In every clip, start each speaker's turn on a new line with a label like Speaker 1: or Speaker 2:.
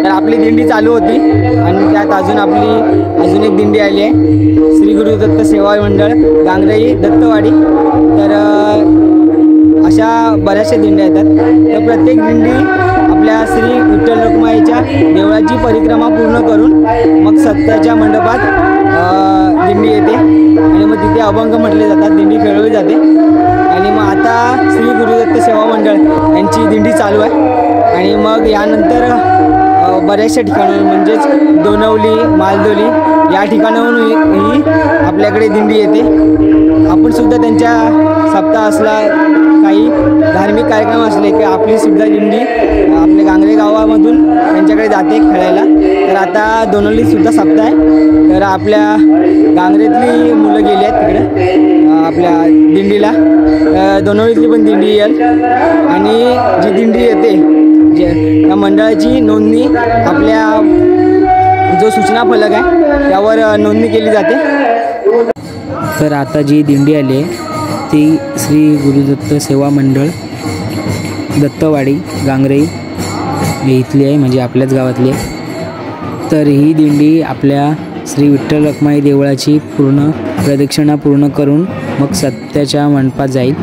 Speaker 1: तर आपली दिंडी चालू होती आणि त्यात अजून एक दिंडी आली आहे, श्री गुरु दत्त सेवा मंडळ गांगराई दत्तवाडी। तर अशा बऱ्याचशा दिंड्या येतात। तर प्रत्येक दिंडी आपल्या श्री विठ्ठल रखुमाईच्या देवळाची परिक्रमा पूर्ण करून मग सत्याच्या मंडपात दिंडी येते आणि मग तिथे अभंग म्हटले जातात, दिंडी खेळवली जाते। आणि मग आता श्री गुरुदत्त सेवा मंडळ यांची दिंडी चालू आहे आणि मग यानंतर बऱ्याचशा ठिकाणाहून म्हणजेच दोनवली, मालदोली या ठिकाणाहून ही आपल्याकडे दिंडी येते। आपण सुद्धा त्यांच्या सप्ताह असला, काही धार्मिक कार्यक्रम असले की आपली सुद्धा दिंडी आपल्या गांगरे गावामधून त्यांच्याकडे जाते खेळायला। तर आता दोनवलीत सुद्धा सप्ताह आहे, तर आपल्या गांगरेतली मुलं गेली आहेत तिकडे आपल्या दिंडीला, दोनवलीतली पण दिंडी येईल आणि जी दिंडी येते या मंडळाची नोंदणी आपल्या जो सूचना फलक आहे त्यावर नोंदणी केली जाते।
Speaker 2: तर आता जी दिंडी आली आहे ती श्री गुरुदत्त सेवा मंडळ दत्तवाडी गांगराई इथली आहे, म्हणजे आपल्याच गावातली आहे। तर ही दिंडी आपल्या श्री विठ्ठल रखुमाई देवळाची पूर्ण प्रदक्षिणा पूर्ण करून मग सत्याच्या मंडपात जाईल।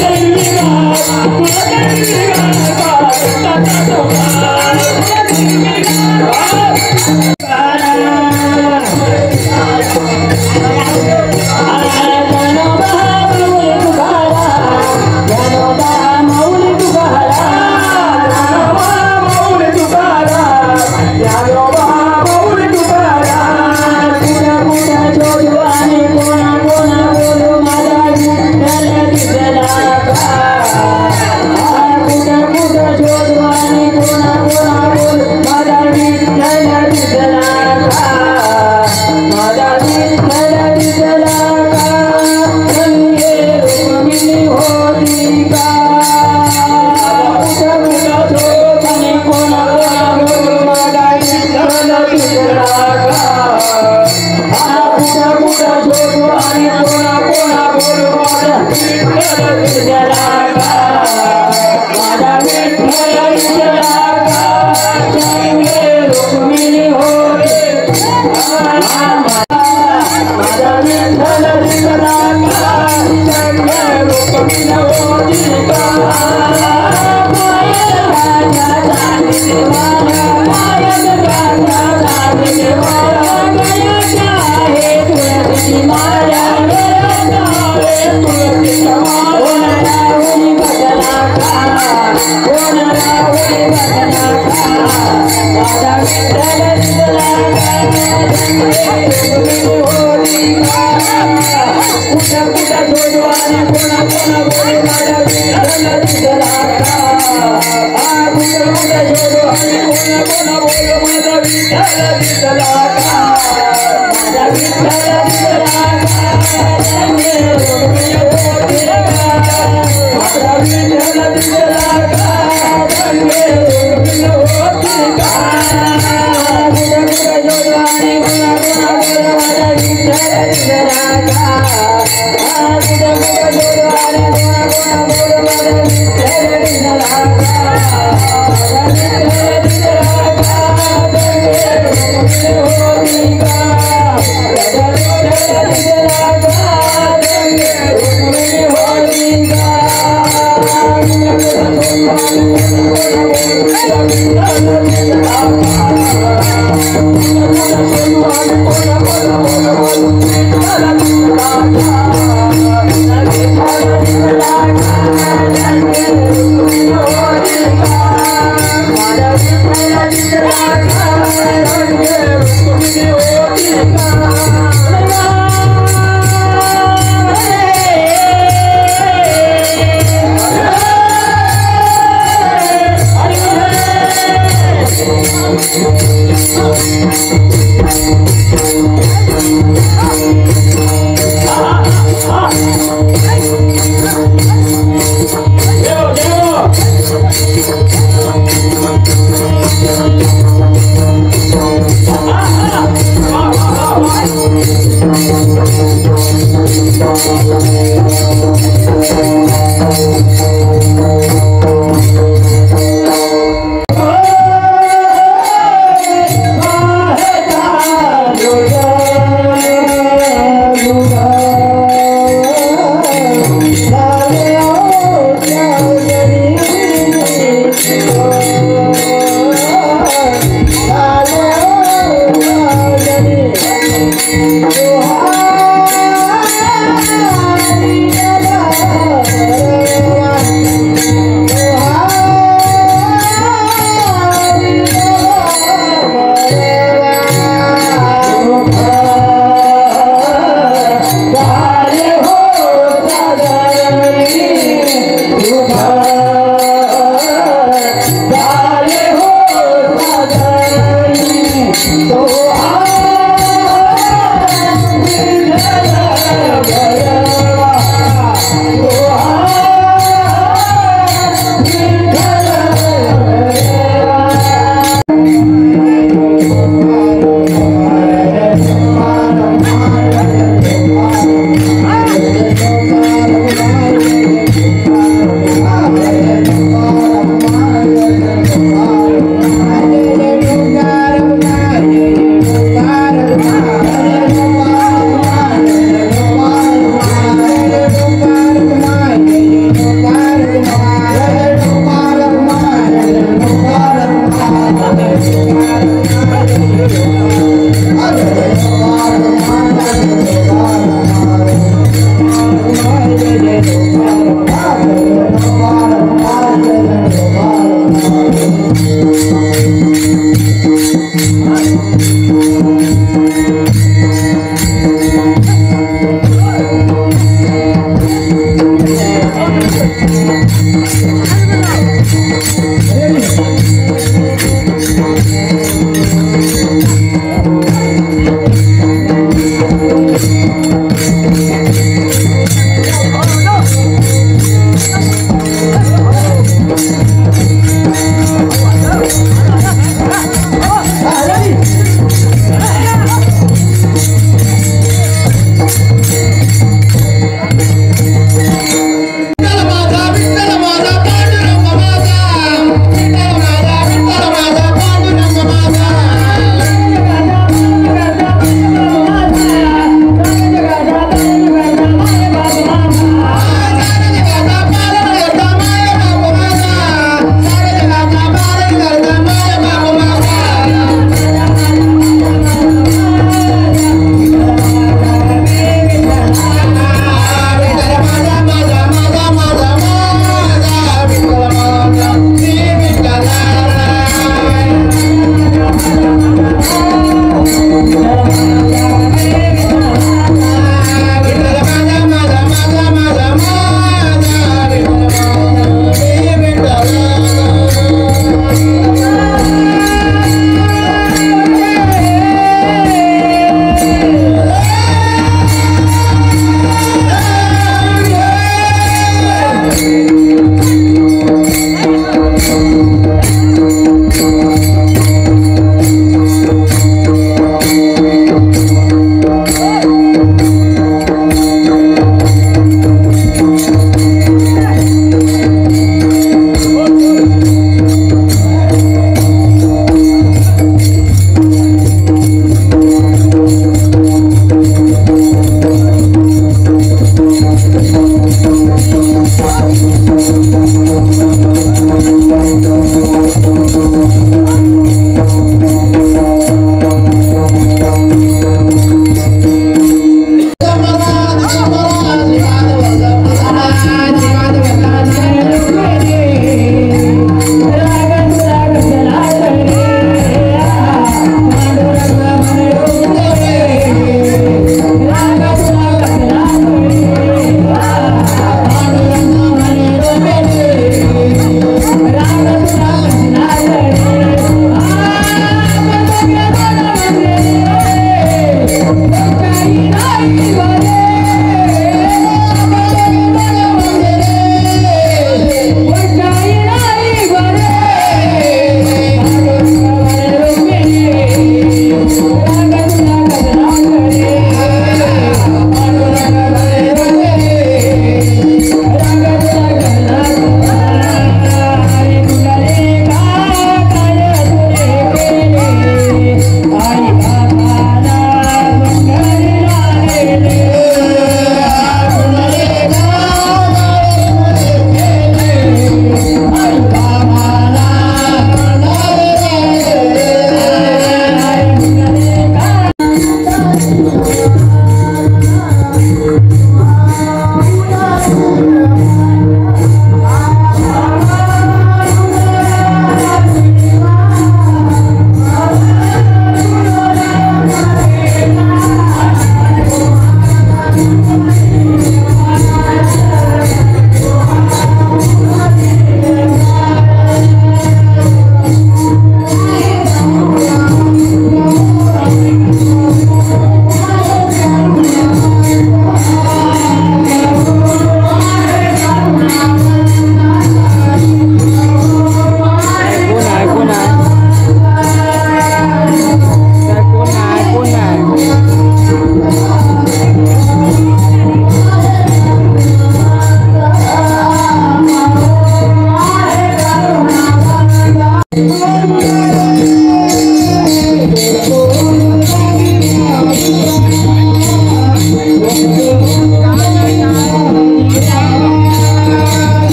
Speaker 3: Jai Thank you.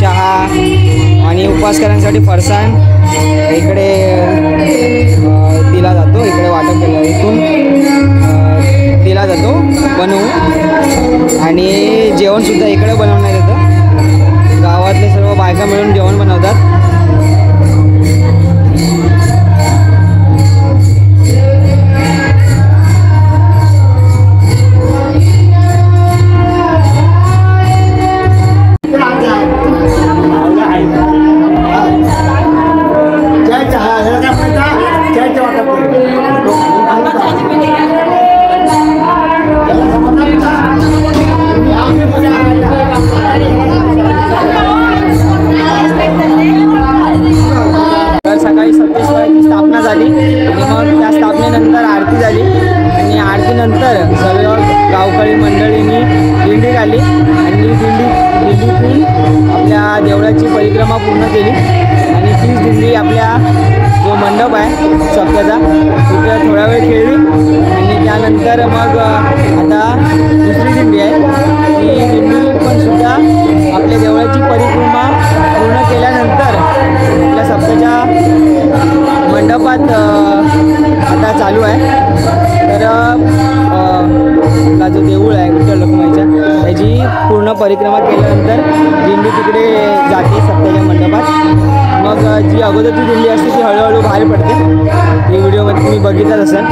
Speaker 1: चहा आणि उपवासकरांसाठी फरसाण इकडे दिला जातो. इकडे वाटप केलं इथून दिला जातो बनवून. आणि जेवणसुद्धा इकडे बनवण्यात येतं. गावातले सर्व बायका मिळून जेवण बनवतात. सकाळी सप्तेश्वराची स्थापना झाली आणि मग त्या स्थापनेनंतर आरती झाली आणि आरतीनंतर सर्व गावकरी मंडळींनी दिंडी काढली आणि दिंडीतून आपल्या देवळाची परिक्रमा पूर्ण केली. आणि तीच दिंडी आपल्या जो मंडप आहे सप्त्याचा तिथे थोडा वेळ खेळली आणि त्यानंतर मग आता दुसरी दिंडी आहे. ती दिंडी पण सुद्धा आपल्या देवळाची परिक्रमा पूर्ण केल्यानंतर आपल्या सप्त्याच्या मंडपात आता चालू आहे. तर आपला जो देऊळ आहे विठ्ठल रखुमाईच्या त्याची पूर्ण परिक्रमा केल्यानंतर दिंडी तिकडे जाते सप्त्याच्या मंडपात. मग जी अगोदरची दिंडी असते ती हळूहळू बाहेर पडते. ही व्हिडिओमध्ये तुम्ही बघितलंच असेल.